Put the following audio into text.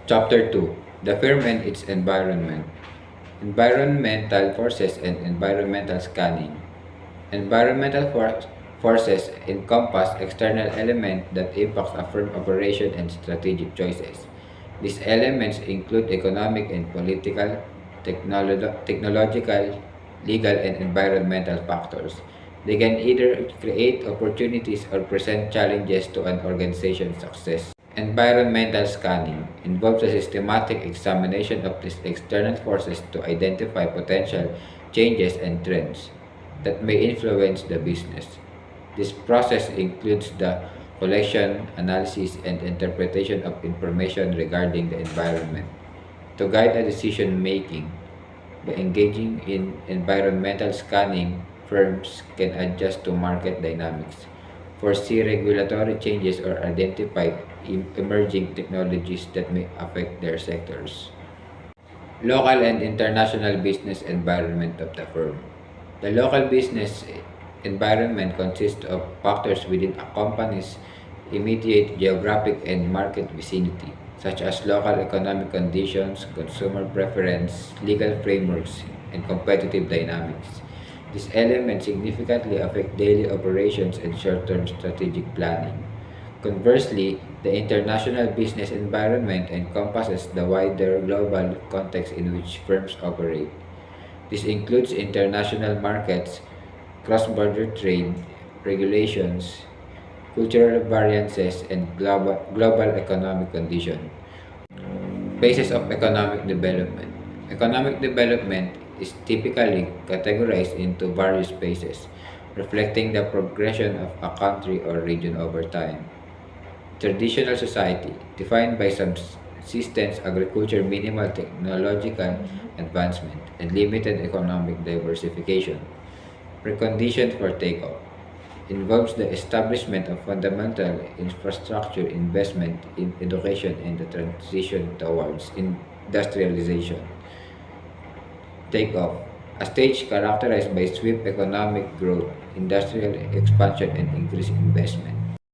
Chapter 2: The Firm and its Environment. Environmental Forces and Environmental Scanning. Forces encompass external elements that impact a firm operation and strategic choices. These elements include economic and political, technological, legal, and environmental factors. They can either create opportunities or present challenges to an organization's success. Environmental scanning involves a systematic examination of these external forces to identify potential changes and trends that may influence the business. This process includes the collection, analysis, and interpretation of information regarding the environment. To guide a decision making, by engaging in environmental scanning, firms can adjust to market dynamics, foresee regulatory changes, or identify emerging technologies that may affect their sectors. Local and international business environment of the firm. The local business environment consists of factors within a company's immediate geographic and market vicinity, such as local economic conditions, consumer preference, legal frameworks, and competitive dynamics. These elements significantly affect daily operations and short-term strategic planning. Conversely, the international business environment encompasses the wider global context in which firms operate. This includes international markets, cross-border trade, regulations, cultural variances, and global economic conditions. Phases of economic development. Economic development is typically categorized into various phases, reflecting the progression of a country or region over time. Traditional society, defined by subsistence agriculture, minimal technological advancement, and limited economic diversification. Precondition for takeoff involves the establishment of fundamental infrastructure investment in education and the transition towards industrialization. Takeoff, a stage characterized by swift economic growth, industrial expansion, and increased investment.